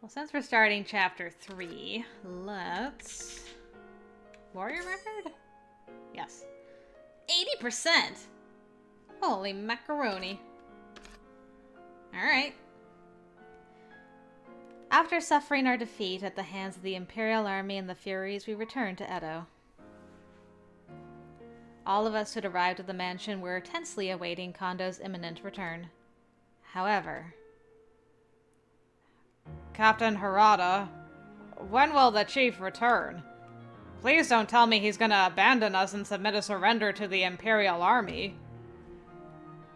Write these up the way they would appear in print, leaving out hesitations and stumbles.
Well, since we're starting chapter 3, let's... Warrior record? Yes. 80%! Holy macaroni. Alright. After suffering our defeat at the hands of the Imperial Army and the Furies, we returned to Edo. All of us who'd arrived at the mansion were tensely awaiting Kondo's imminent return. However... Captain Harada, when will the chief return? Please don't tell me he's gonna abandon us and submit a surrender to the Imperial Army.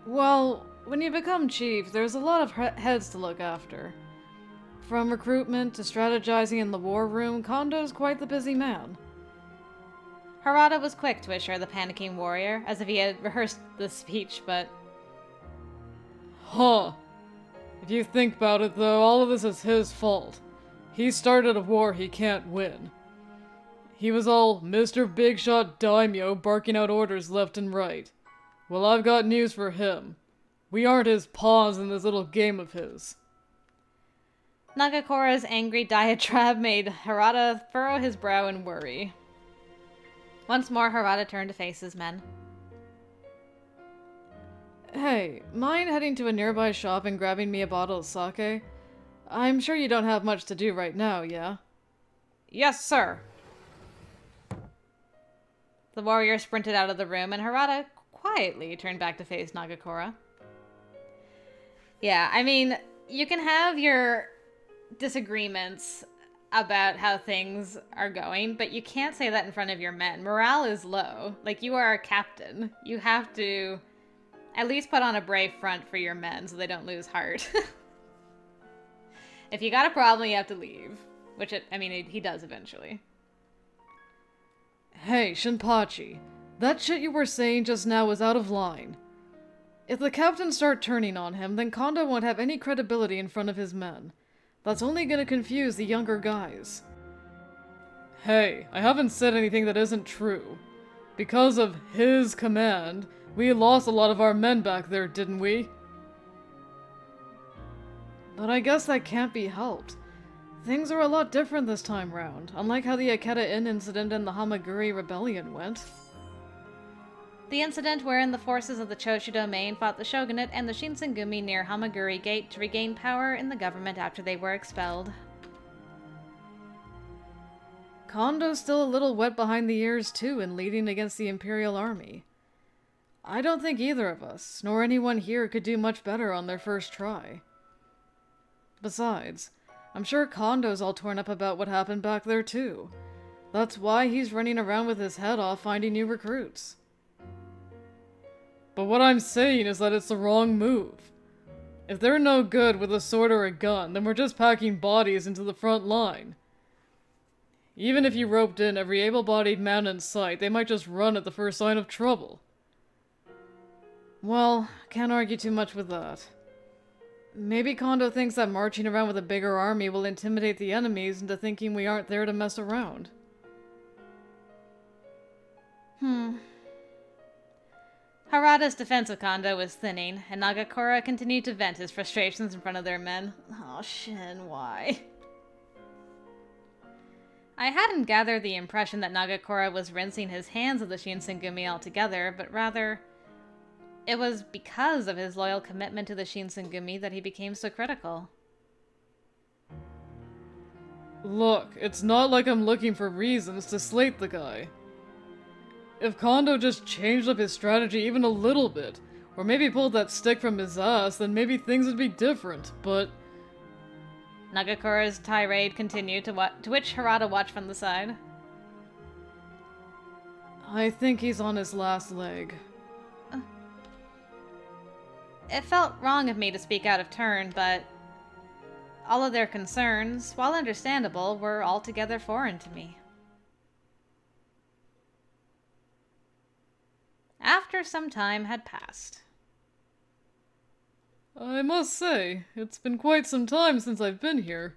Well, when you become chief, there's a lot of heads to look after. From recruitment to strategizing in the war room, Kondo's quite the busy man. Harada was quick to assure the panicking warrior, as if he had rehearsed the speech, but... Huh. If you think about it, though, all of this is his fault. He started a war he can't win. He was all Mr. Big Shot Daimyo barking out orders left and right. Well, I've got news for him. We aren't his pawns in this little game of his. Nagakora's angry diatribe made Harada furrow his brow in worry. Once more, Harada turned to face his men. Hey, mind heading to a nearby shop and grabbing me a bottle of sake? I'm sure you don't have much to do right now, yeah? Yes, sir. The warrior sprinted out of the room, and Harada quietly turned back to face Nagakora. Yeah, I mean, you can have your disagreements about how things are going, but you can't say that in front of your men. Morale is low. Like, you are a captain. You have to at least put on a brave front for your men so they don't lose heart. If you got a problem, you have to leave. Which, he does eventually. Hey, Shinpachi. That shit you were saying just now was out of line. If the captains start turning on him, then Kondo won't have any credibility in front of his men. That's only gonna confuse the younger guys. Hey, I haven't said anything that isn't true. Because of his command, we lost a lot of our men back there, didn't we? But I guess that can't be helped. Things are a lot different this time round, unlike how the Aketa Inn incident and the Hamaguri Rebellion went. The incident wherein the forces of the Choshu domain fought the shogunate and the Shinsengumi near Hamaguri Gate to regain power in the government after they were expelled. Kondo's still a little wet behind the ears too in leading against the Imperial Army. I don't think either of us, nor anyone here, could do much better on their first try. Besides, I'm sure Kondo's all torn up about what happened back there too. That's why he's running around with his head off finding new recruits. But what I'm saying is that it's the wrong move. If they're no good with a sword or a gun, then we're just packing bodies into the front line. Even if you roped in every able-bodied man in sight, they might just run at the first sign of trouble. Well, can't argue too much with that. Maybe Kondo thinks that marching around with a bigger army will intimidate the enemies into thinking we aren't there to mess around. Harada's defense of Kondo was thinning, and Nagakora continued to vent his frustrations in front of their men. Oh, Shin, why? I hadn't gathered the impression that Nagakora was rinsing his hands of the Shinsengumi altogether, but rather, it was because of his loyal commitment to the Shinsengumi that he became so critical. Look, it's not like I'm looking for reasons to slate the guy. If Kondo just changed up his strategy even a little bit, or maybe pulled that stick from his ass, then maybe things would be different, but... Nagakora's tirade continued, to which Harada watched from the side. I think he's on his last leg. It felt wrong of me to speak out of turn, but all of their concerns, while understandable, were altogether foreign to me. After some time had passed. I must say, it's been quite some time since I've been here.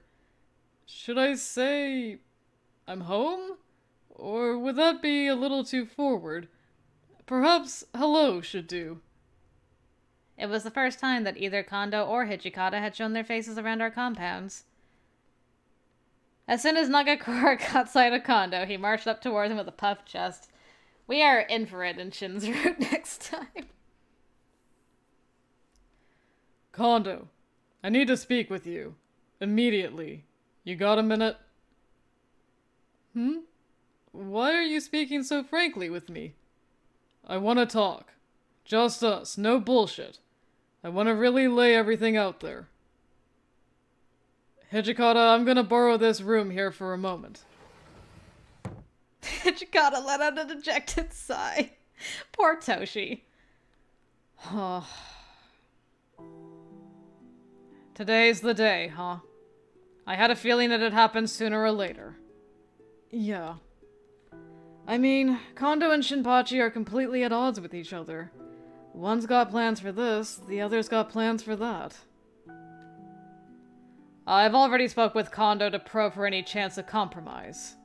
Should I say I'm home? Or would that be a little too forward? Perhaps hello should do. It was the first time that either Kondo or Hijikata had shown their faces around our compounds. As soon as Nagakura caught sight of Kondo, he marched up towards him with a puffed chest. We are in for it in Chizuru next time. Kondo, I need to speak with you. Immediately. You got a minute? Why are you speaking so frankly with me? I want to talk. Just us, no bullshit. I want to really lay everything out there. Hijikata, I'm gonna borrow this room here for a moment. Hijikata let out a dejected sigh. Poor Toshi. Today's the day, huh? I had a feeling it'd happen sooner or later. Yeah. I mean, Kondo and Shinpachi are completely at odds with each other. One's got plans for this, the other's got plans for that. I've already spoke with Kondo to probe for any chance of compromise.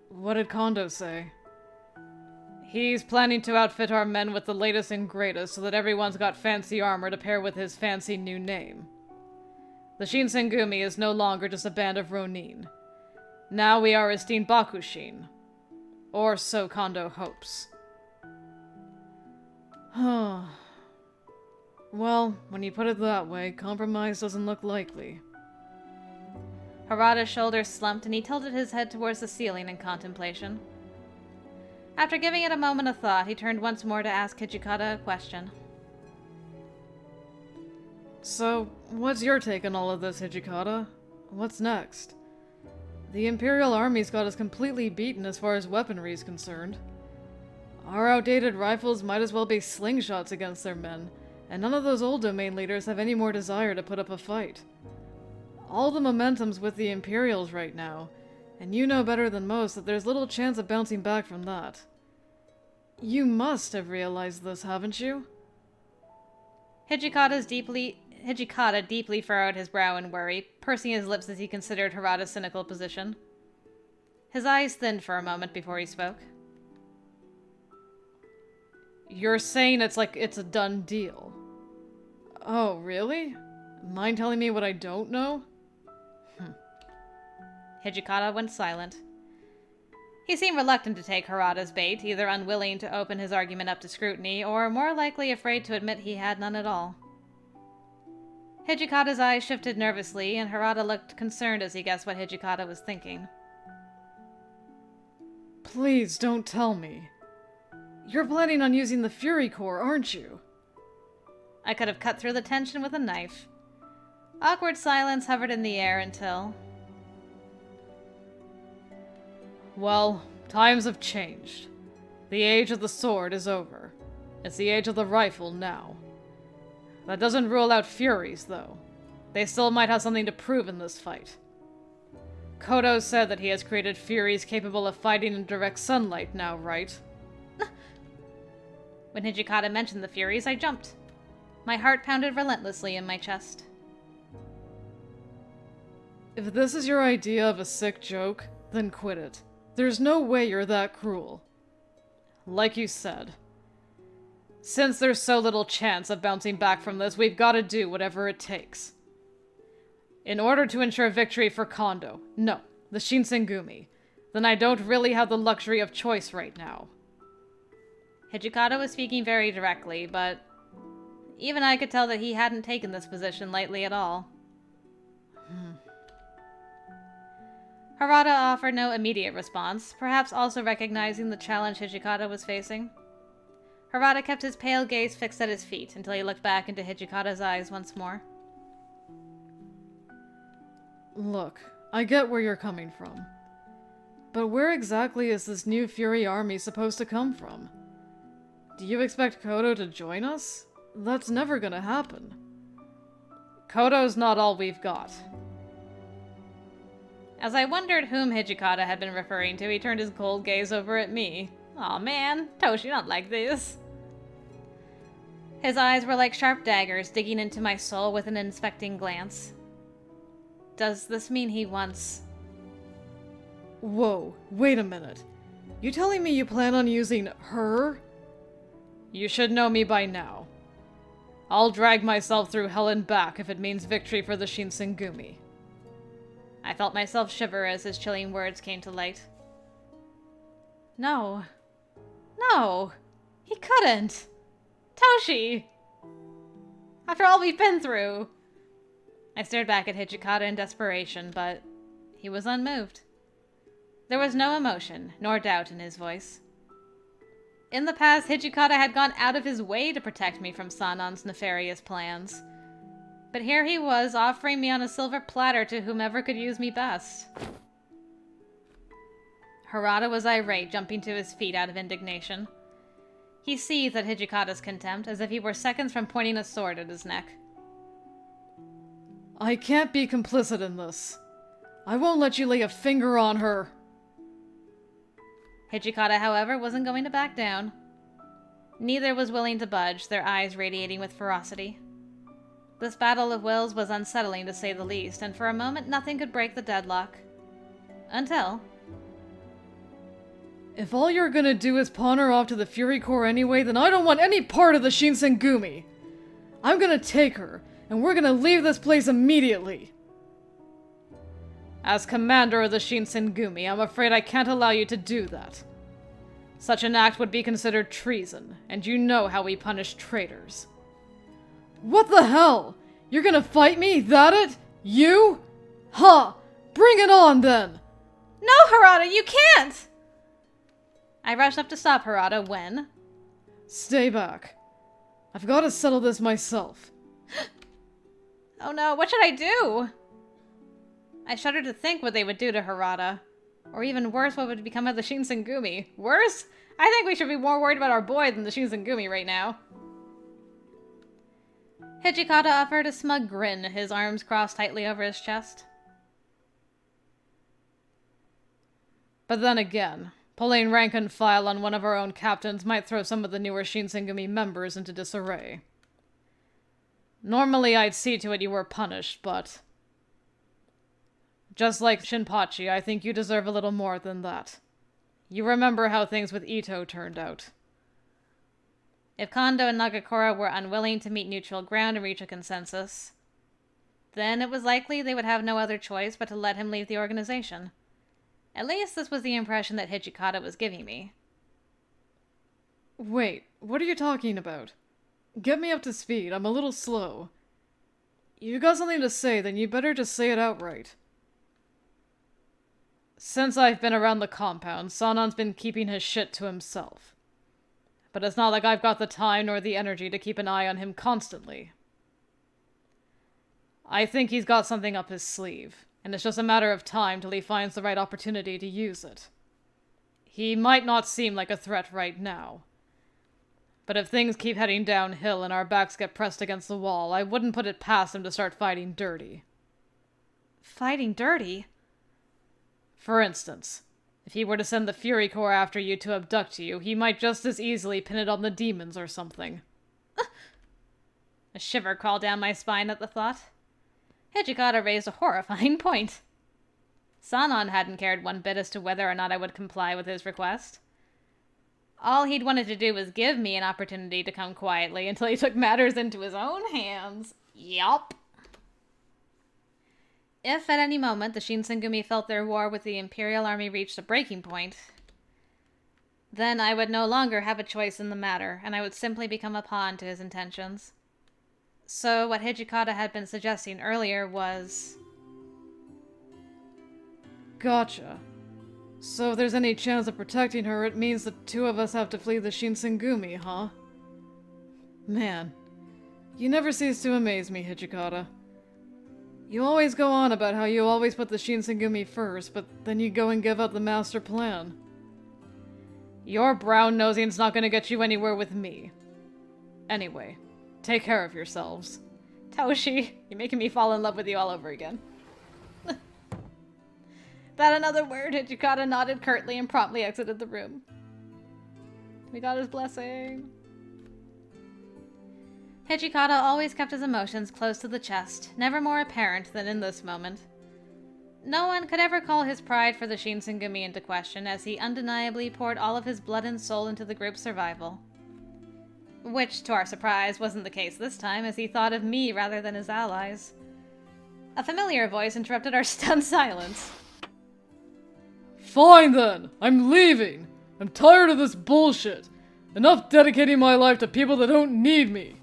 What did Kondo say? He's planning to outfit our men with the latest and greatest so that everyone's got fancy armor to pair with his fancy new name. The Shinsengumi is no longer just a band of Ronin. Now we are esteemed Bakushin. Or so Kondo hopes. Well, when you put it that way, compromise doesn't look likely. Harada's shoulders slumped and he tilted his head towards the ceiling in contemplation. After giving it a moment of thought, he turned once more to ask Hijikata a question. So, what's your take on all of this, Hijikata? What's next? The Imperial Army's got us completely beaten as far as weaponry is concerned. Our outdated rifles might as well be slingshots against their men, and none of those old domain leaders have any more desire to put up a fight. All the momentum's with the Imperials right now, and you know better than most that there's little chance of bouncing back from that. You must have realized this, haven't you? Hijikata deeply furrowed his brow in worry, pursing his lips as he considered Harada's cynical position. His eyes thinned for a moment before he spoke. You're saying it's like it's a done deal. Oh, really? Mind telling me what I don't know? Hijikata went silent. He seemed reluctant to take Harada's bait, either unwilling to open his argument up to scrutiny, or more likely afraid to admit he had none at all. Hijikata's eyes shifted nervously, and Harada looked concerned as he guessed what Hijikata was thinking. Please don't tell me. You're planning on using the Fury Core, aren't you? I could have cut through the tension with a knife. Awkward silence hovered in the air until... Well, times have changed. The age of the sword is over. It's the age of the rifle now. That doesn't rule out Furies, though. They still might have something to prove in this fight. Kodo said that he has created Furies capable of fighting in direct sunlight now, right? When Hijikata mentioned the Furies, I jumped. My heart pounded relentlessly in my chest. If this is your idea of a sick joke, then quit it. There's no way you're that cruel. Like you said, since there's so little chance of bouncing back from this, we've got to do whatever it takes. In order to ensure victory for Kondo, no, the Shinsengumi, then I don't really have the luxury of choice right now. Hijikata was speaking very directly, but even I could tell that he hadn't taken this position lightly at all. Harada offered no immediate response, perhaps also recognizing the challenge Hijikata was facing. Harada kept his pale gaze fixed at his feet until he looked back into Hijikata's eyes once more. Look, I get where you're coming from. But where exactly is this new Fury army supposed to come from? Do you expect Kodo to join us? That's never gonna happen. Kodo's not all we've got. As I wondered whom Hijikata had been referring to, he turned his cold gaze over at me. Aw man, Toshi, not like this. His eyes were like sharp daggers digging into my soul with an inspecting glance. Does this mean he wants... Whoa, wait a minute. You telling me you plan on using her? You should know me by now. I'll drag myself through hell and back if it means victory for the Shinsengumi. I felt myself shiver as his chilling words came to light. No. No! He couldn't! Toshi! After all we've been through! I stared back at Hijikata in desperation, but he was unmoved. There was no emotion, nor doubt in his voice. In the past, Hijikata had gone out of his way to protect me from Sanon's nefarious plans. But here he was, offering me on a silver platter to whomever could use me best. Harada was irate, jumping to his feet out of indignation. He seethed at Hijikata's contempt, as if he were seconds from pointing a sword at his neck. I can't be complicit in this. I won't let you lay a finger on her. Hijikata, however, wasn't going to back down. Neither was willing to budge, their eyes radiating with ferocity. This battle of wills was unsettling, to say the least, and for a moment nothing could break the deadlock. Until... If all you're gonna do is pawn her off to the Fury Corps anyway, then I don't want any part of the Shinsengumi! I'm gonna take her, and we're gonna leave this place immediately! As commander of the Shinsengumi, I'm afraid I can't allow you to do that. Such an act would be considered treason, and you know how we punish traitors. What the hell? You're gonna fight me? That it? You? Huh! Bring it on, then! No, Harada, you can't! I rushed up to stop Harada when... Stay back. I've got to settle this myself. Oh no, what should I do? I shuddered to think what they would do to Harada. Or even worse, what would become of the Shinsengumi. Worse? I think we should be more worried about our boy than the Shinsengumi right now. Hijikata offered a smug grin, his arms crossed tightly over his chest. But then again, pulling rank and file on one of our own captains might throw some of the newer Shinsengumi members into disarray. Normally I'd see to it you were punished, but... just like Shinpachi, I think you deserve a little more than that. You remember how things with Ito turned out. If Kondo and Nagakura were unwilling to meet neutral ground and reach a consensus, then it was likely they would have no other choice but to let him leave the organization. At least this was the impression that Hijikata was giving me. Wait, what are you talking about? Get me up to speed, I'm a little slow. You got something to say, then you better just say it outright. Since I've been around the compound, Sanon's been keeping his shit to himself. But it's not like I've got the time nor the energy to keep an eye on him constantly. I think he's got something up his sleeve, and it's just a matter of time till he finds the right opportunity to use it. He might not seem like a threat right now. But if things keep heading downhill and our backs get pressed against the wall, I wouldn't put it past him to start fighting dirty. Fighting dirty? For instance, if he were to send the Fury Corps after you to abduct you, he might just as easily pin it on the demons or something. A shiver crawled down my spine at the thought. Hijikata raised a horrifying point. Sanon hadn't cared one bit as to whether or not I would comply with his request. All he'd wanted to do was give me an opportunity to come quietly until he took matters into his own hands. Yup. If at any moment the Shinsengumi felt their war with the Imperial Army reached a breaking point, then I would no longer have a choice in the matter, and I would simply become a pawn to his intentions. So what Hijikata had been suggesting earlier was... Gotcha. So if there's any chance of protecting her, it means the two of us have to flee the Shinsengumi, huh? Man, you never cease to amaze me, Hijikata. You always go on about how you always put the Shinsengumi first, but then you go and give up the master plan. Your brown-nosing's not gonna get you anywhere with me. Anyway, take care of yourselves. Toshi, you're making me fall in love with you all over again. That another word, Hijikata nodded curtly and promptly exited the room. We got his blessing. Hijikata always kept his emotions close to the chest, never more apparent than in this moment. No one could ever call his pride for the Shinsengumi into question, as he undeniably poured all of his blood and soul into the group's survival. Which, to our surprise, wasn't the case this time, as he thought of me rather than his allies. A familiar voice interrupted our stunned silence. Fine then, I'm leaving. I'm tired of this bullshit. Enough dedicating my life to people that don't need me.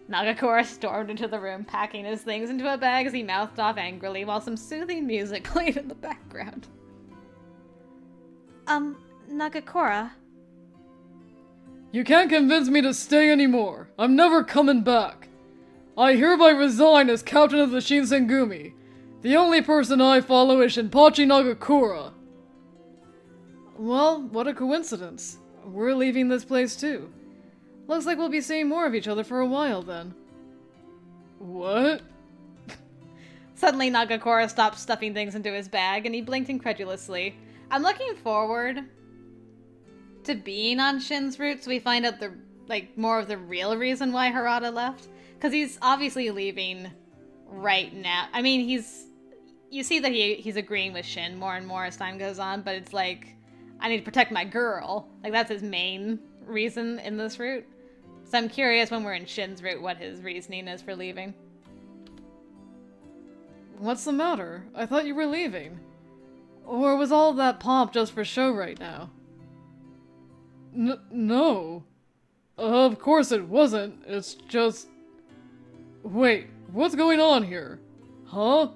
Nagakura stormed into the room, packing his things into a bag as he mouthed off angrily while some soothing music played in the background. Nagakura? You can't convince me to stay anymore. I'm never coming back. I hereby resign as captain of the Shinsengumi. The only person I follow is Shinpachi Nagakura. Well, what a coincidence. We're leaving this place too. Looks like we'll be seeing more of each other for a while then. What? Suddenly Nagakura stopped stuffing things into his bag and he blinked incredulously. I'm looking forward to being on Shin's route so we find out more of the real reason why Harada left. Because he's obviously leaving right now. I mean, you see that he's agreeing with Shin more and more as time goes on, but it's like, I need to protect my girl. Like, that's his main reason in this route. So I'm curious when we're in Shin's route what his reasoning is for leaving. What's the matter? I thought you were leaving. Or was all that pomp just for show right now? No. Of course it wasn't. It's just... Wait, what's going on here? Huh?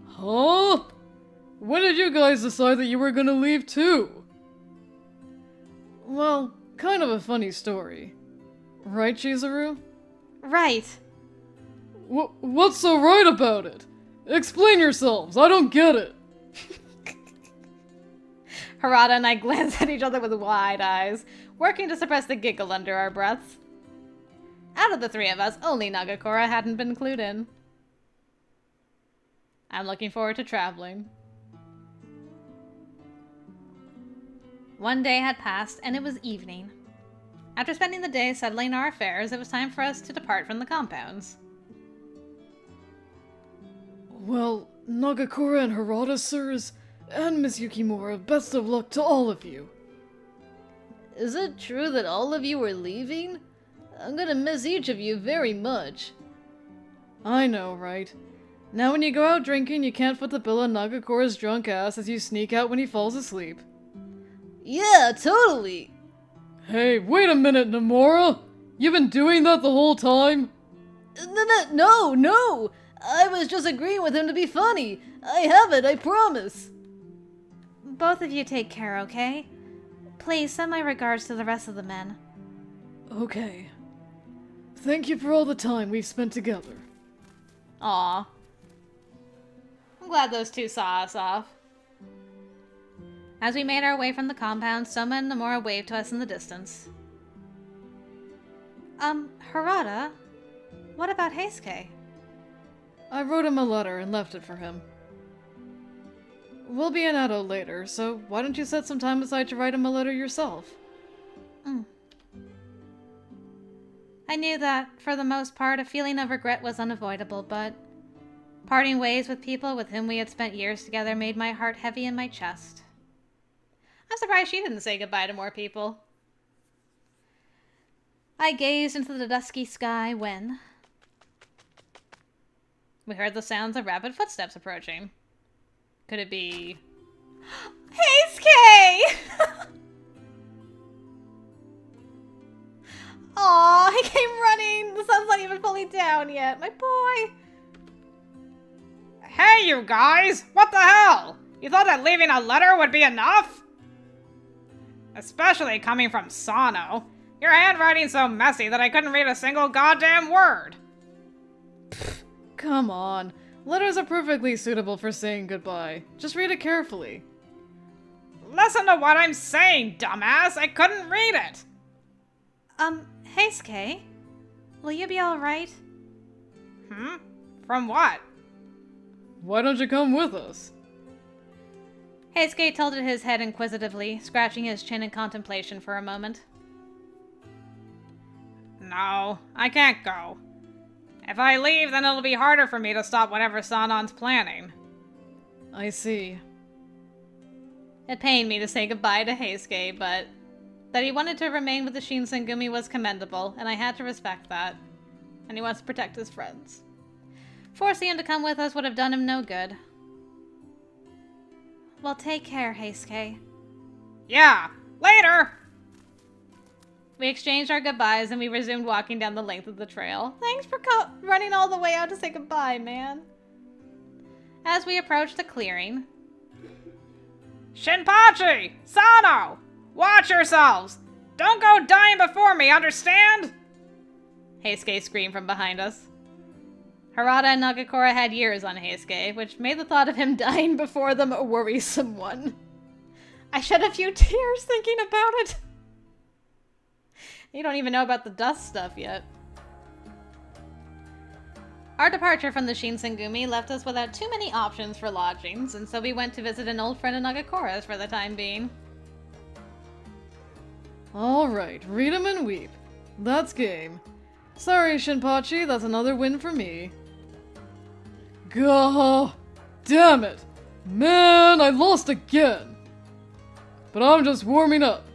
Huh? When did you guys decide that you were gonna leave too? Well, kind of a funny story. Right, Chizuru? Right. What's so right about it? Explain yourselves, I don't get it. Harada and I glanced at each other with wide eyes, working to suppress the giggle under our breaths. Out of the three of us, only Nagakura hadn't been clued in. I'm looking forward to traveling. One day had passed, and it was evening. After spending the day settling our affairs, it was time for us to depart from the compounds. Well, Nagakura and Harada, sirs, and Miss Yukimura, best of luck to all of you. Is it true that all of you are leaving? I'm gonna miss each of you very much. I know, right? Now when you go out drinking, you can't foot the bill on Nagakura's drunk ass as you sneak out when he falls asleep. Yeah, totally! Hey, wait a minute, Nomura! You've been doing that the whole time? No! I was just agreeing with him to be funny. I haven't, I promise. Both of you take care, okay? Please send my regards to the rest of the men. Okay. Thank you for all the time we've spent together. Aw. I'm glad those two saw us off. As we made our way from the compound, Soma and Nomura waved to us in the distance. Harada? What about Heisuke? I wrote him a letter and left it for him. We'll be in Edo later, so why don't you set some time aside to write him a letter yourself? I knew that, for the most part, a feeling of regret was unavoidable, but parting ways with people with whom we had spent years together made my heart heavy in my chest. I'm surprised she didn't say goodbye to more people. I gazed into the dusky sky when we heard the sounds of rapid footsteps approaching. Could it be... Heisuke! Aw, he came running! The sun's not even fully down yet. My boy! Hey, you guys! What the hell? You thought that leaving a letter would be enough? Especially coming from Sano. Your handwriting's so messy that I couldn't read a single goddamn word. Come on. Letters are perfectly suitable for saying goodbye. Just read it carefully. Listen to what I'm saying, dumbass! I couldn't read it! Heisuke? Will you be alright? From what? Why don't you come with us? Heisuke tilted his head inquisitively, scratching his chin in contemplation for a moment. No, I can't go. If I leave, then it'll be harder for me to stop whatever Sanon's planning. I see. It pained me to say goodbye to Heisuke, but that he wanted to remain with the Shinsengumi was commendable, and I had to respect that. And he wants to protect his friends. Forcing him to come with us would have done him no good. Well, take care, Heisuke. Yeah, later! We exchanged our goodbyes and we resumed walking down the length of the trail. Thanks for running all the way out to say goodbye, man. As we approached the clearing... Shinpachi! Sano! Watch yourselves! Don't go dying before me, understand? Heisuke screamed from behind us. Harada and Nagakura had years on Heisuke, which made the thought of him dying before them a worrisome one. I shed a few tears thinking about it. You don't even know about the dust stuff yet. Our departure from the Shinsengumi left us without too many options for lodgings, and so we went to visit an old friend of Nagakura's for the time being. Alright, read 'em and weep. That's game. Sorry, Shinpachi, that's another win for me. Gah! Damn it! Man, I lost again! But I'm just warming up.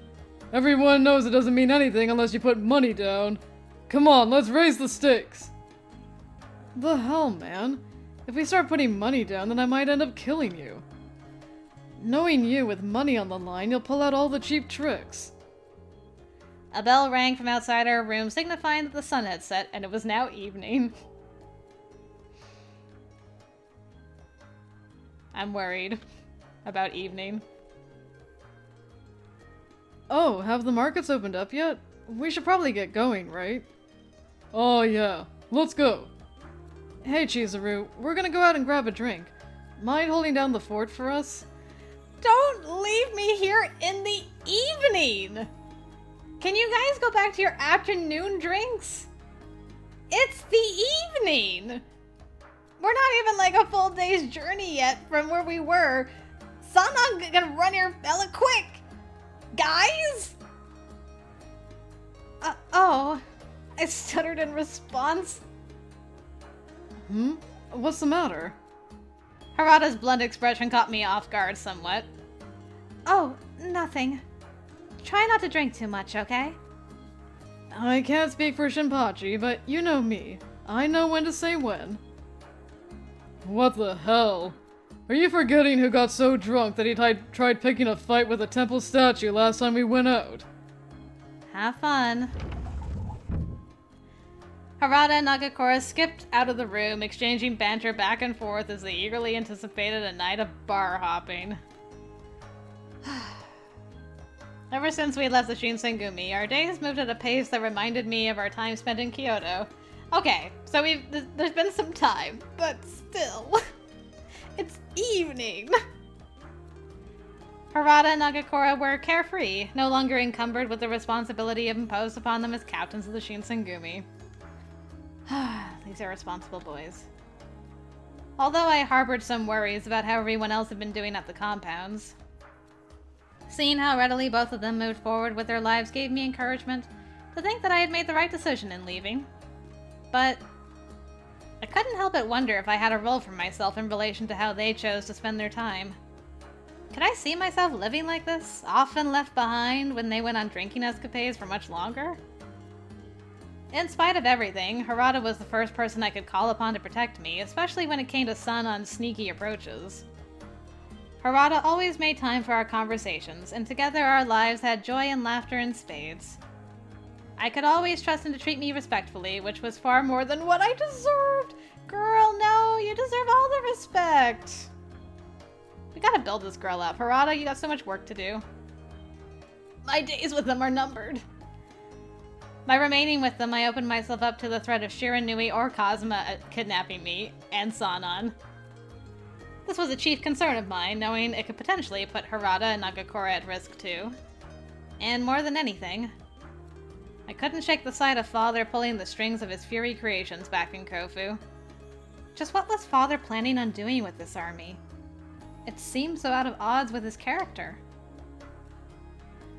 Everyone knows it doesn't mean anything unless you put money down. Come on, let's raise the stakes! The hell, man? If we start putting money down, then I might end up killing you. Knowing you with money on the line, you'll pull out all the cheap tricks. A bell rang from outside our room, signifying that the sun had set and it was now evening. I'm worried about evening. Oh, have the markets opened up yet? We should probably get going, right? Oh yeah, let's go. Hey Chizuru, we're gonna go out and grab a drink. Mind holding down the fort for us? Don't leave me here in the evening! Can you guys go back to your afternoon drinks? It's the evening! We're not even like a full day's journey yet from where we were. Sana's gonna run here hella quick! Guys? Oh. I stuttered in response. What's the matter? Harada's blunt expression caught me off guard somewhat. Oh, nothing. Try not to drink too much, okay? I can't speak for Shinpachi, but you know me. I know when to say when. What the hell? Are you forgetting who got so drunk that he tried picking a fight with a temple statue last time we went out? Have fun. Harada and Nagakura skipped out of the room, exchanging banter back and forth as they eagerly anticipated a night of bar hopping. Ever since we left the Shinsengumi, our days moved at a pace that reminded me of our time spent in Kyoto. Okay, so there's been some time, but still. It's evening. Harada and Nagakura were carefree, no longer encumbered with the responsibility imposed upon them as captains of the Shinsengumi. These irresponsible boys. Although I harbored some worries about how everyone else had been doing at the compounds, seeing how readily both of them moved forward with their lives gave me encouragement to think that I had made the right decision in leaving. But I couldn't help but wonder if I had a role for myself in relation to how they chose to spend their time. Could I see myself living like this, often left behind when they went on drinking escapades for much longer? In spite of everything, Harada was the first person I could call upon to protect me, especially when it came to Sanon's sneaky approaches. Harada always made time for our conversations, and together our lives had joy and laughter in spades. I could always trust him to treat me respectfully, which was far more than what I deserved. Girl, no, you deserve all the respect. We gotta build this girl up. Harada, you got so much work to do. My days with them are numbered. By remaining with them, I opened myself up to the threat of Shiranui or Kazuma kidnapping me, and Sanon. This was a chief concern of mine, knowing it could potentially put Harada and Nagakura at risk too. And more than anything, I couldn't shake the sight of Father pulling the strings of his Fury creations back in Kofu. Just what was Father planning on doing with this army? It seemed so out of odds with his character.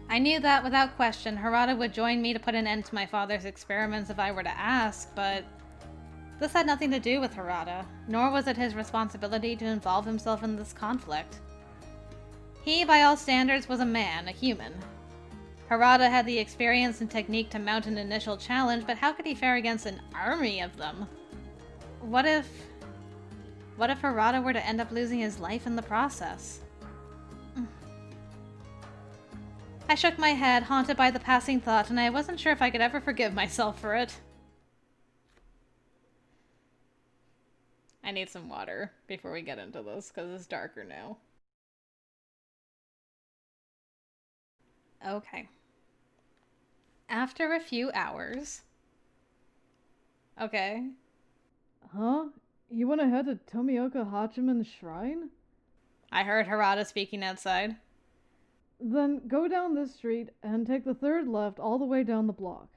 I knew that, without question, Harada would join me to put an end to my father's experiments if I were to ask, but this had nothing to do with Harada, nor was it his responsibility to involve himself in this conflict. He, by all standards, was a man, a human. Harada had the experience and technique to mount an initial challenge, but how could he fare against an army of them? What if What if Harada were to end up losing his life in the process? I shook my head, haunted by the passing thought, and I wasn't sure if I could ever forgive myself for it. I need some water before we get into this, because it's darker now. Okay. After a few hours... Okay. Huh? You want to head to Tomioka Hachiman's shrine? I heard Harada speaking outside. Then go down this street and take the third left all the way down the block.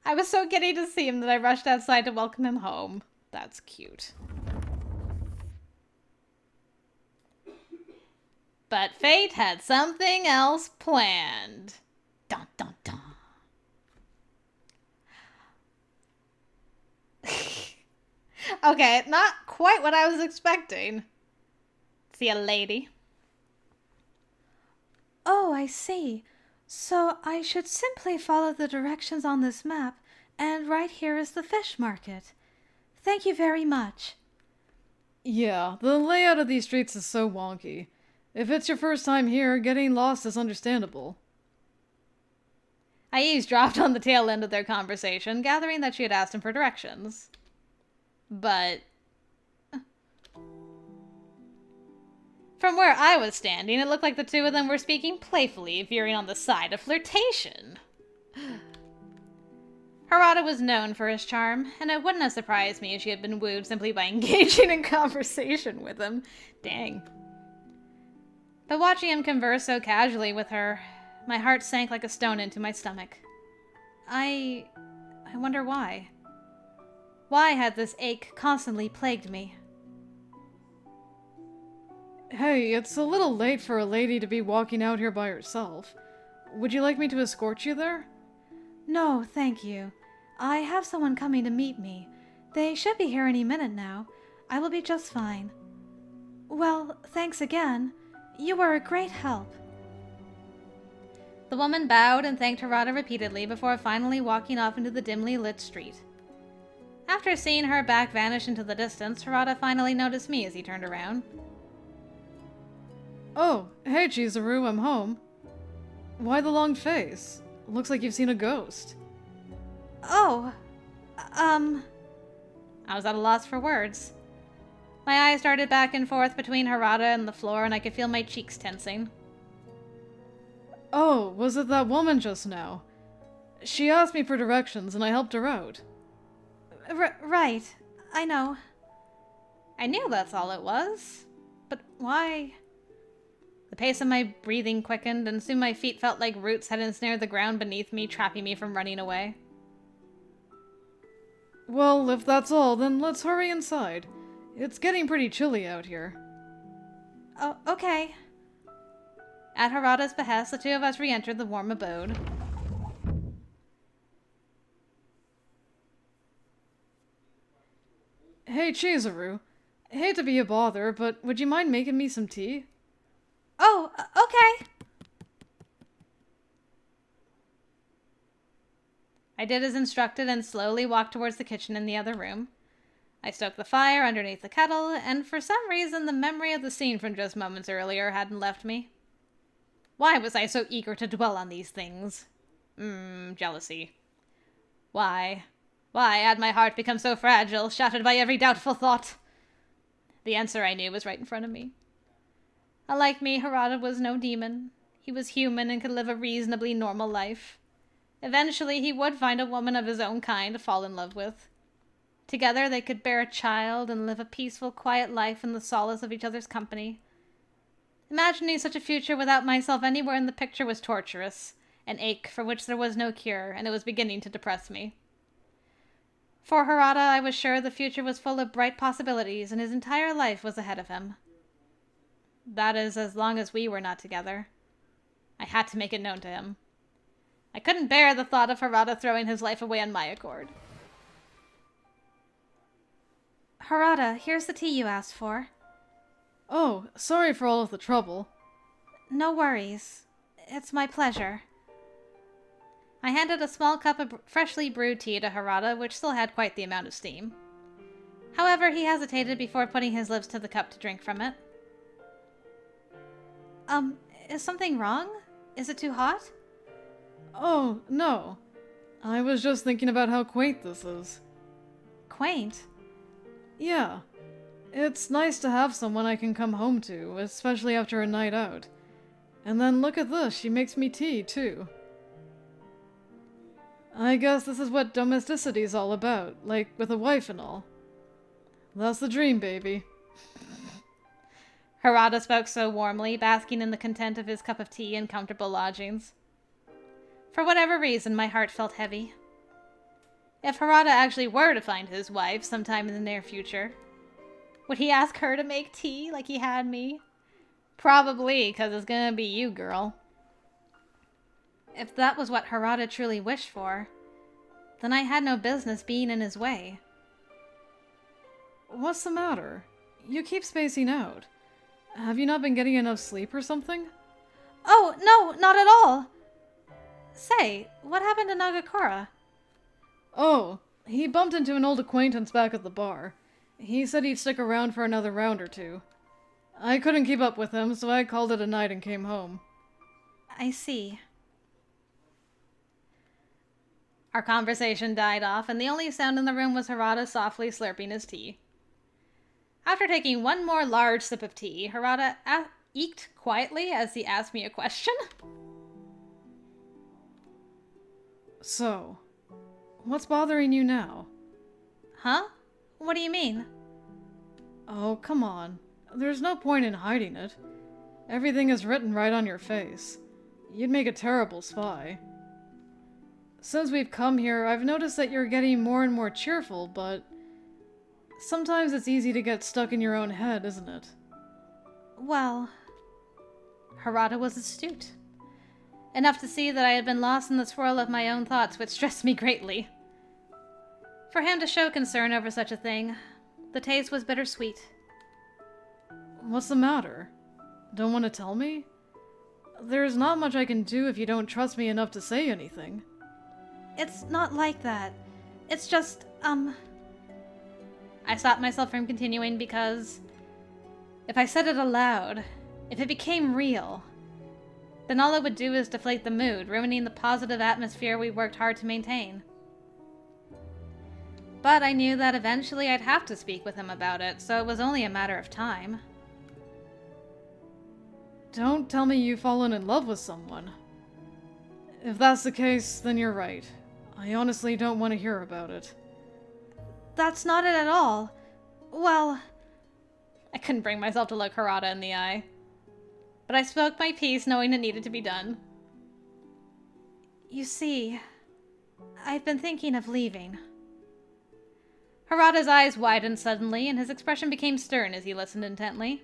I was so giddy to see him that I rushed outside to welcome him home. That's cute. But fate had something else planned. Dun dun dun. Okay, not quite what I was expecting. See a lady. Oh, I see. So I should simply follow the directions on this map, and right here is the fish market. Thank you very much. Yeah, the layout of these streets is so wonky. If it's your first time here, getting lost is understandable. I eavesdropped on the tail end of their conversation, gathering that she had asked him for directions. But... from where I was standing, it looked like the two of them were speaking playfully, veering on the side of flirtation. Harada was known for his charm, and it wouldn't have surprised me if she had been wooed simply by engaging in conversation with him. Dang. But watching him converse so casually with her, my heart sank like a stone into my stomach. I wonder why. Why had this ache constantly plagued me? Hey, it's a little late for a lady to be walking out here by herself. Would you like me to escort you there? No, thank you. I have someone coming to meet me. They should be here any minute now. I will be just fine. Well, thanks again. You were a great help. The woman bowed and thanked Harada repeatedly before finally walking off into the dimly lit street. After seeing her back vanish into the distance, Harada finally noticed me as he turned around. Oh, hey Chizuru, I'm home. Why the long face? Looks like you've seen a ghost. Oh, I was at a loss for words. My eyes darted back and forth between Harada and the floor, and I could feel my cheeks tensing. Oh, was it that woman just now? She asked me for directions and I helped her out. right. I know. I knew that's all it was. But why? The pace of my breathing quickened, and soon my feet felt like roots had ensnared the ground beneath me, trapping me from running away. Well, if that's all, then let's hurry inside. It's getting pretty chilly out here. Oh, okay. At Harada's behest, the two of us re-entered the warm abode. Hey Chizuru, hate to be a bother, but would you mind making me some tea? Oh, okay. I did as instructed and slowly walked towards the kitchen in the other room. I stoked the fire underneath the kettle, and for some reason the memory of the scene from just moments earlier hadn't left me. Why was I so eager to dwell on these things? Jealousy. Why? Why had my heart become so fragile, shattered by every doubtful thought? The answer I knew was right in front of me. Unlike me, Harada was no demon. He was human and could live a reasonably normal life. Eventually, he would find a woman of his own kind to fall in love with. Together, they could bear a child and live a peaceful, quiet life in the solace of each other's company. Imagining such a future without myself anywhere in the picture was torturous, an ache for which there was no cure, and it was beginning to depress me. For Harada, I was sure the future was full of bright possibilities, and his entire life was ahead of him. That is, as long as we were not together. I had to make it known to him. I couldn't bear the thought of Harada throwing his life away on my accord. Harada, here's the tea you asked for. Oh, sorry for all of the trouble. No worries. It's my pleasure. I handed a small cup of freshly brewed tea to Harada, which still had quite the amount of steam. However, he hesitated before putting his lips to the cup to drink from it. Is something wrong? Is it too hot? Oh, no. I was just thinking about how quaint this is. Quaint? Yeah. It's nice to have someone I can come home to, especially after a night out. And then look at this, she makes me tea, too. I guess this is what domesticity's all about, like with a wife and all. That's the dream, baby. Harada spoke so warmly, basking in the content of his cup of tea and comfortable lodgings. For whatever reason, my heart felt heavy. If Harada actually were to find his wife sometime in the near future, would he ask her to make tea like he had me? Probably, because it's gonna be you, girl. If that was what Harada truly wished for, then I had no business being in his way. What's the matter? You keep spacing out. Have you not been getting enough sleep or something? Oh, no, not at all! Say, what happened to Nagakura? Oh, he bumped into an old acquaintance back at the bar. He said he'd stick around for another round or two. I couldn't keep up with him, so I called it a night and came home. I see. Our conversation died off, and the only sound in the room was Harada softly slurping his tea. After taking one more large sip of tea, Harada eked quietly as he asked me a question. So, what's bothering you now? Huh? What do you mean? Oh, come on. There's no point in hiding it. Everything is written right on your face. You'd make a terrible spy. Since we've come here, I've noticed that you're getting more and more cheerful, but sometimes it's easy to get stuck in your own head, isn't it? Well, Harada was astute. Enough to see that I had been lost in the swirl of my own thoughts, which stressed me greatly. For him to show concern over such a thing, the taste was bittersweet. What's the matter? Don't want to tell me? There's not much I can do if you don't trust me enough to say anything. it's not like that. It's just, I stopped myself from continuing because if I said it aloud, if it became real, then all it would do is deflate the mood, ruining the positive atmosphere we worked hard to maintain. But I knew that eventually I'd have to speak with him about it, so it was only a matter of time. Don't tell me you've fallen in love with someone. If that's the case, then you're right. I honestly don't want to hear about it. that's not it at all. Well, I couldn't bring myself to look Harada in the eye. But I spoke my piece knowing it needed to be done. you see, I've been thinking of leaving. Harada's eyes widened suddenly, and his expression became stern as he listened intently.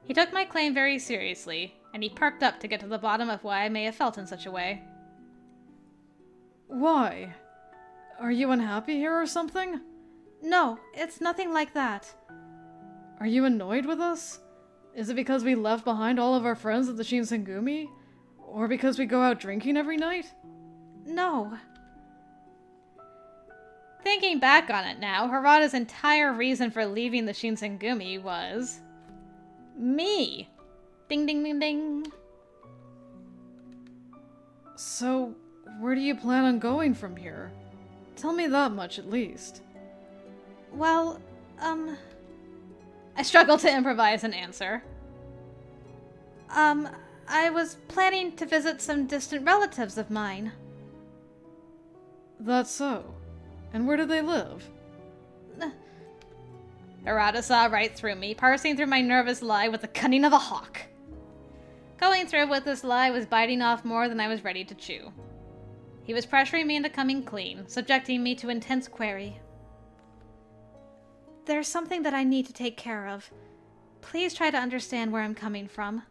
He took my claim very seriously, and he perked up to get to the bottom of why I may have felt in such a way. Why? Are you unhappy here or something? No, it's nothing like that. Are you annoyed with us? Is it because we left behind all of our friends at the Shinsengumi? Or because we go out drinking every night? No. Thinking back on it now, Harada's entire reason for leaving the Shinsengumi was me. Ding ding ding ding. So, where do you plan on going from here? Tell me that much at least. Well, I struggled to improvise an answer. I was planning to visit some distant relatives of mine. That's so. And where do they live? Harada saw right through me, parsing through my nervous lie with the cunning of a hawk. Going through with this lie was biting off more than I was ready to chew. He was pressuring me into coming clean, subjecting me to intense query. There's something that I need to take care of. Please try to understand where I'm coming from.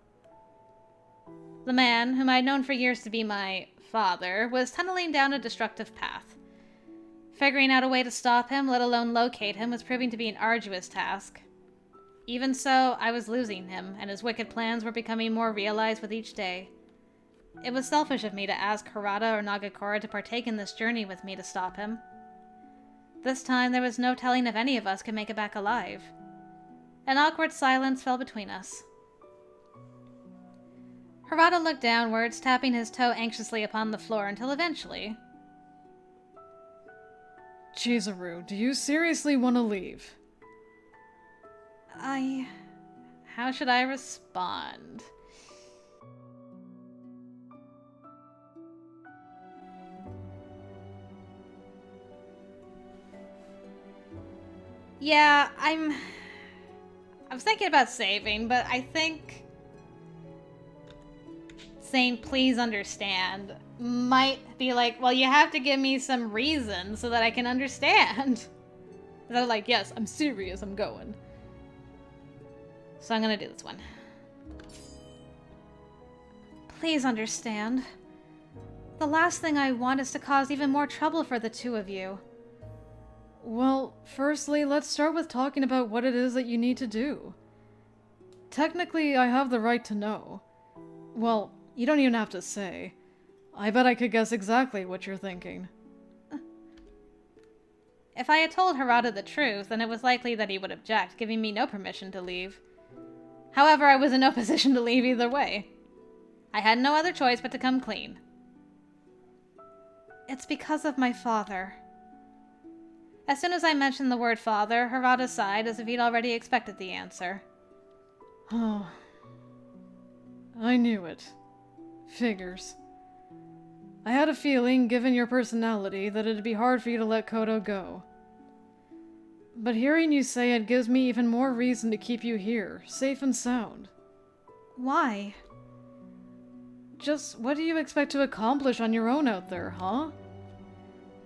The man, whom I had known for years to be my father, was tunneling down a destructive path. Figuring out a way to stop him, let alone locate him, was proving to be an arduous task. Even so, I was losing him, and his wicked plans were becoming more realized with each day. It was selfish of me to ask Harada or Nagakura to partake in this journey with me to stop him. This time there was no telling if any of us could make it back alive. An awkward silence fell between us. Harada looked downwards, tapping his toe anxiously upon the floor until eventually... Chizuru, do you seriously want to leave? How should I respond? Yeah, I was thinking about saving, but I think saying please understand might be like, well, you have to give me some reason so that I can understand. They're like, yes, I'm serious, I'm going. So I'm gonna do this one. Please understand. The last thing I want is to cause even more trouble for the two of you. Well, firstly, let's start with talking about what it is that you need to do. Technically, I have the right to know. Well, you don't even have to say. I bet I could guess exactly what you're thinking. If I had told Harada the truth, then it was likely that he would object, giving me no permission to leave. However, I was in no position to leave either way. I had no other choice but to come clean. It's because of my father. As soon as I mentioned the word father, Harada sighed as if he'd already expected the answer. Oh. I knew it. Figures. I had a feeling, given your personality, that it'd be hard for you to let Koto go. But hearing you say it gives me even more reason to keep you here, safe and sound. Why? Just what do you expect to accomplish on your own out there, huh?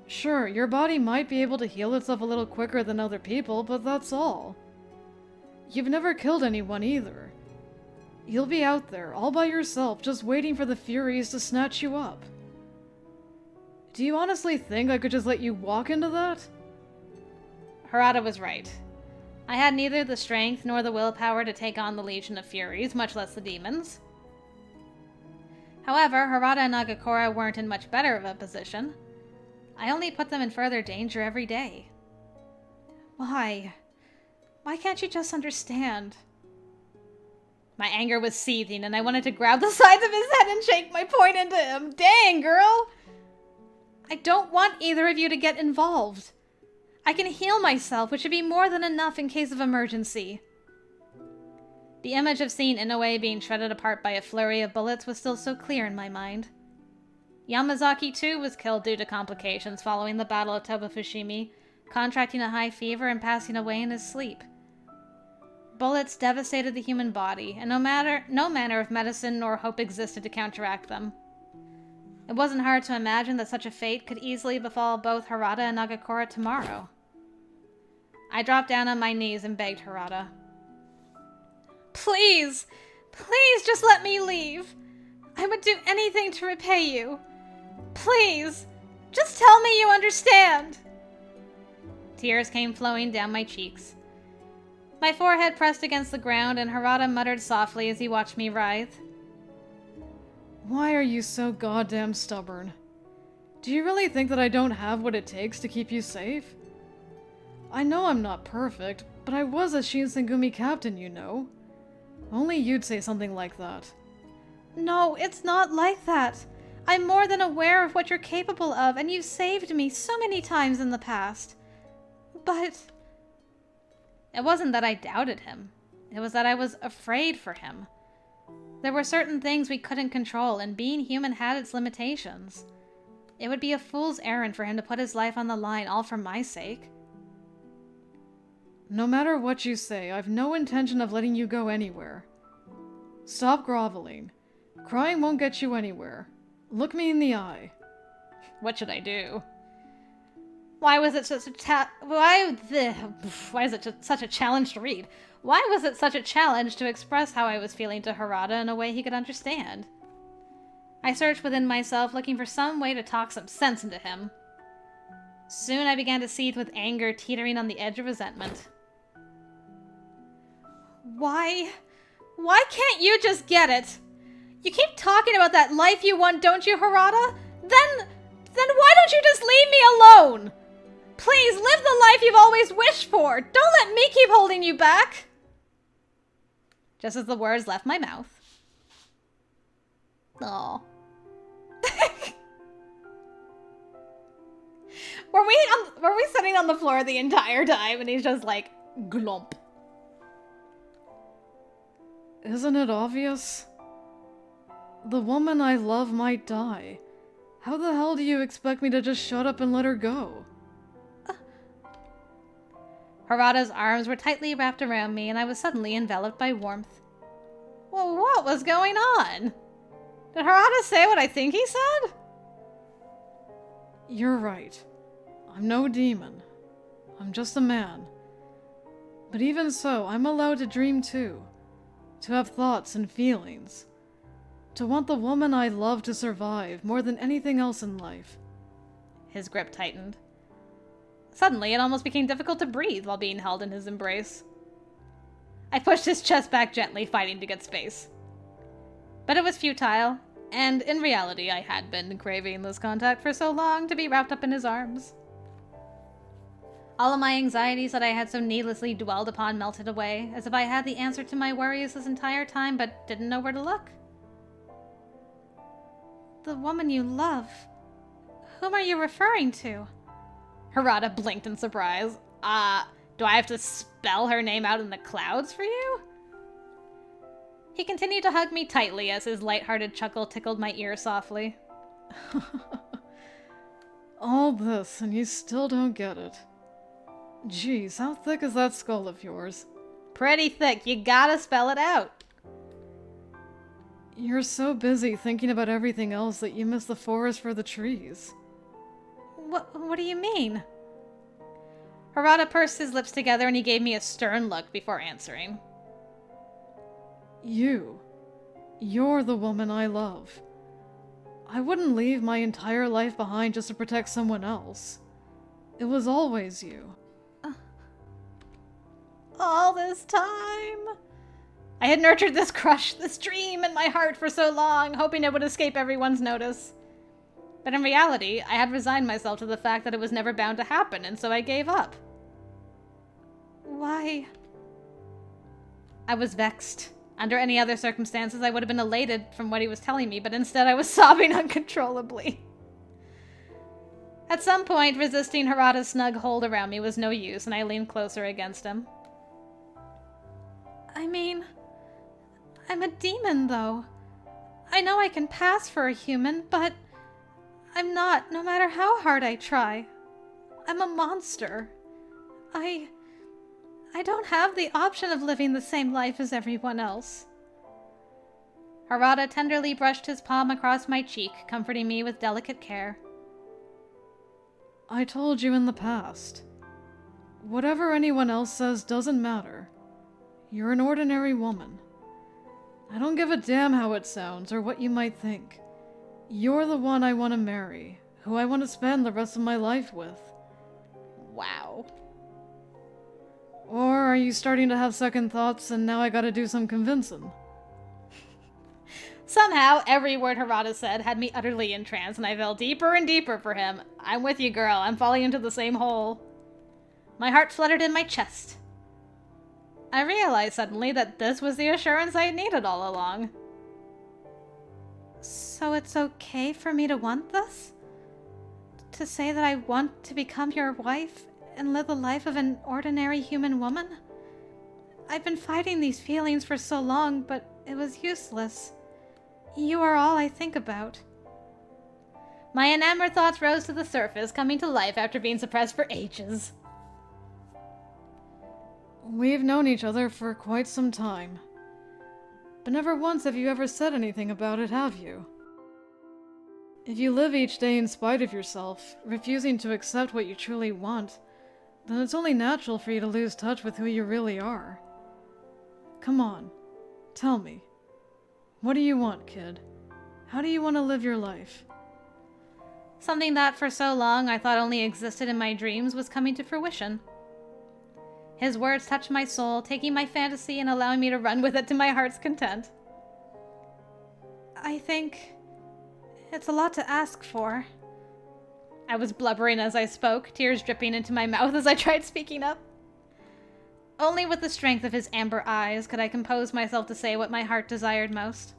Sure, your body might be able to heal itself a little quicker than other people, but that's all. You've never killed anyone either. You'll be out there, all by yourself, just waiting for the Furies to snatch you up. Do you honestly think I could just let you walk into that? Harada was right. I had neither the strength nor the willpower to take on the Legion of Furies, much less the demons. However, Harada and Nagakora weren't in much better of a position. I only put them in further danger every day. Why? Why can't you just understand? My anger was seething, and I wanted to grab the sides of his head and shake my point into him. Dang, girl! I don't want either of you to get involved. I can heal myself, which should be more than enough in case of emergency. The image of seeing Inoue being shredded apart by a flurry of bullets was still so clear in my mind. Yamazaki, too, was killed due to complications following the Battle of Tobafushimi, contracting a high fever and passing away in his sleep. Bullets devastated the human body, and no manner of medicine nor hope existed to counteract them. It wasn't hard to imagine that such a fate could easily befall both Harada and Nagakora tomorrow. I dropped down on my knees and begged Harada. Please! Please just let me leave! I would do anything to repay you. Please! Just tell me you understand! Tears came flowing down my cheeks. My forehead pressed against the ground, and Harada muttered softly as he watched me writhe. Why are you so goddamn stubborn? Do you really think that I don't have what it takes to keep you safe? I know I'm not perfect, but I was a Shinsengumi captain, you know. Only you'd say something like that. No, it's not like that. I'm more than aware of what you're capable of, and you've saved me so many times in the past. But... It wasn't that I doubted him. It was that I was afraid for him. There were certain things we couldn't control, and being human had its limitations. It would be a fool's errand for him to put his life on the line, all for my sake. No matter what you say, I've no intention of letting you go anywhere. Stop groveling. Crying won't get you anywhere. Look me in the eye. What should I do? Why was it such a why is it such a challenge to read? Why was it such a challenge to express how I was feeling to Harada in a way he could understand? I searched within myself, looking for some way to talk some sense into him. Soon I began to seethe with anger, teetering on the edge of resentment. Why can't you just get it? You keep talking about that life you want, don't you, Harada? Then why don't you just leave me alone? Please, live the life you've always wished for! Don't let me keep holding you back! Just as the words left my mouth. Aw. Were we sitting on the floor the entire time and he's just like, glump? Isn't it obvious? The woman I love might die. How the hell do you expect me to just shut up and let her go? Harada's arms were tightly wrapped around me, and I was suddenly enveloped by warmth. Well, what was going on? Did Harada say what I think he said? You're right. I'm no demon. I'm just a man. But even so, I'm allowed to dream too. To have thoughts and feelings. To want the woman I love to survive more than anything else in life. His grip tightened. Suddenly, it almost became difficult to breathe while being held in his embrace. I pushed his chest back gently, fighting to get space. But it was futile, and in reality, I had been craving this contact for so long to be wrapped up in his arms. All of my anxieties that I had so needlessly dwelled upon melted away, as if I had the answer to my worries this entire time, but didn't know where to look. The woman you love. Whom are you referring to? Harada blinked in surprise. Do I have to spell her name out in the clouds for you? He continued to hug me tightly as his light-hearted chuckle tickled my ear softly. All this, and you still don't get it. Jeez, how thick is that skull of yours? Pretty thick. You gotta spell it out. You're so busy thinking about everything else that you miss the forest for the trees. What do you mean? Harada pursed his lips together and he gave me a stern look before answering. You're the woman I love. I wouldn't leave my entire life behind just to protect someone else. It was always you. All this time? I had nurtured this crush, this dream in my heart for so long, hoping it would escape everyone's notice. But in reality, I had resigned myself to the fact that it was never bound to happen, and so I gave up. Why? I was vexed. Under any other circumstances, I would have been elated from what he was telling me, but instead I was sobbing uncontrollably. At some point, resisting Harada's snug hold around me was no use, and I leaned closer against him. I mean, I'm a demon, though. I know I can pass for a human, but I'm not, no matter how hard I try. I'm a monster. I don't have the option of living the same life as everyone else. Harada tenderly brushed his palm across my cheek, comforting me with delicate care. I told you in the past. Whatever anyone else says doesn't matter. You're an ordinary woman. I don't give a damn how it sounds or what you might think. You're the one I want to marry, who I want to spend the rest of my life with. Wow. Or are you starting to have second thoughts and now I gotta do some convincing? Somehow, every word Harada said had me utterly entranced, and I fell deeper and deeper for him. I'm with you, girl. I'm falling into the same hole. My heart fluttered in my chest. I realized suddenly that this was the assurance I needed all along. So it's okay for me to want this? To say that I want to become your wife and live the life of an ordinary human woman? I've been fighting these feelings for so long, but it was useless. You are all I think about. My enamored thoughts rose to the surface, coming to life after being suppressed for ages. We've known each other for quite some time. But never once have you ever said anything about it, have you? If you live each day in spite of yourself, refusing to accept what you truly want, then it's only natural for you to lose touch with who you really are. Come on, tell me. What do you want, kid? How do you want to live your life? Something that for so long I thought only existed in my dreams was coming to fruition. His words touched my soul, taking my fantasy and allowing me to run with it to my heart's content. I think it's a lot to ask for. I was blubbering as I spoke, tears dripping into my mouth as I tried speaking up. Only with the strength of his amber eyes could I compose myself to say what my heart desired most.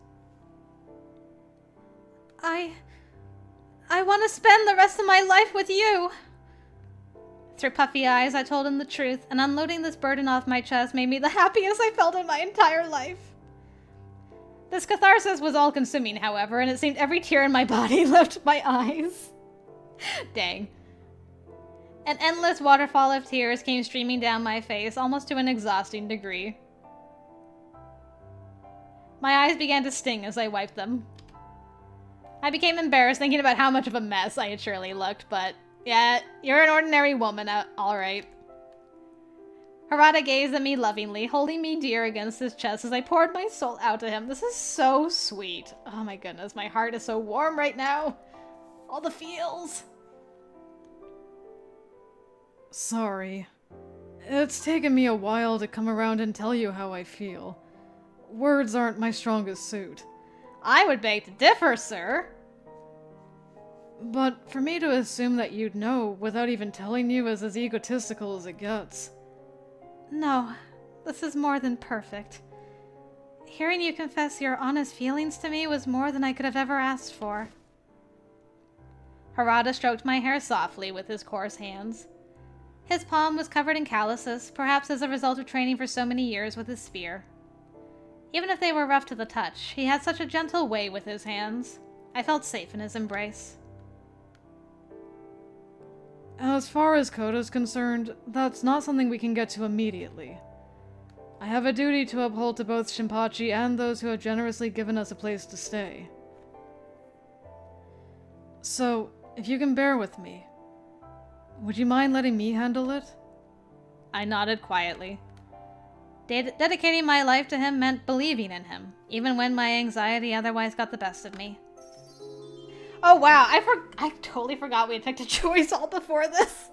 I want to spend the rest of my life with you. Through puffy eyes, I told him the truth, and unloading this burden off my chest made me the happiest I felt in my entire life. This catharsis was all-consuming, however, and it seemed every tear in my body left my eyes. Dang. An endless waterfall of tears came streaming down my face, almost to an exhausting degree. My eyes began to sting as I wiped them. I became embarrassed thinking about how much of a mess I had surely looked, but yeah, you're an ordinary woman, alright. Harada gazed at me lovingly, holding me dear against his chest as I poured my soul out to him. This is so sweet. Oh my goodness, my heart is so warm right now. All the feels. Sorry. It's taken me a while to come around and tell you how I feel. Words aren't my strongest suit. I would beg to differ, sir. But for me to assume that you'd know without even telling you is as egotistical as it gets. No, this is more than perfect. Hearing you confess your honest feelings to me was more than I could have ever asked for. Harada stroked my hair softly with his coarse hands. His palm was covered in calluses, perhaps as a result of training for so many years with his spear. Even if they were rough to the touch, he had such a gentle way with his hands. I felt safe in his embrace. As far as Kota's concerned, that's not something we can get to immediately. I have a duty to uphold to both Shinpachi and those who have generously given us a place to stay. So, if you can bear with me, would you mind letting me handle it? I nodded quietly. Dedicating my life to him meant believing in him, even when my anxiety otherwise got the best of me. Oh wow, I totally forgot we had picked a choice all before this.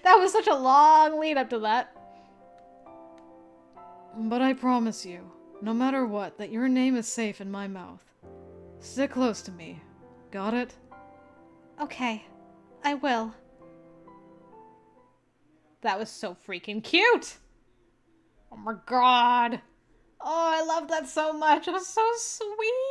That was such a long lead up to that. But I promise you, no matter what, that your name is safe in my mouth. Stick close to me. Got it? Okay, I will. That was so freaking cute! Oh my god! Oh, I love that so much. It was so sweet!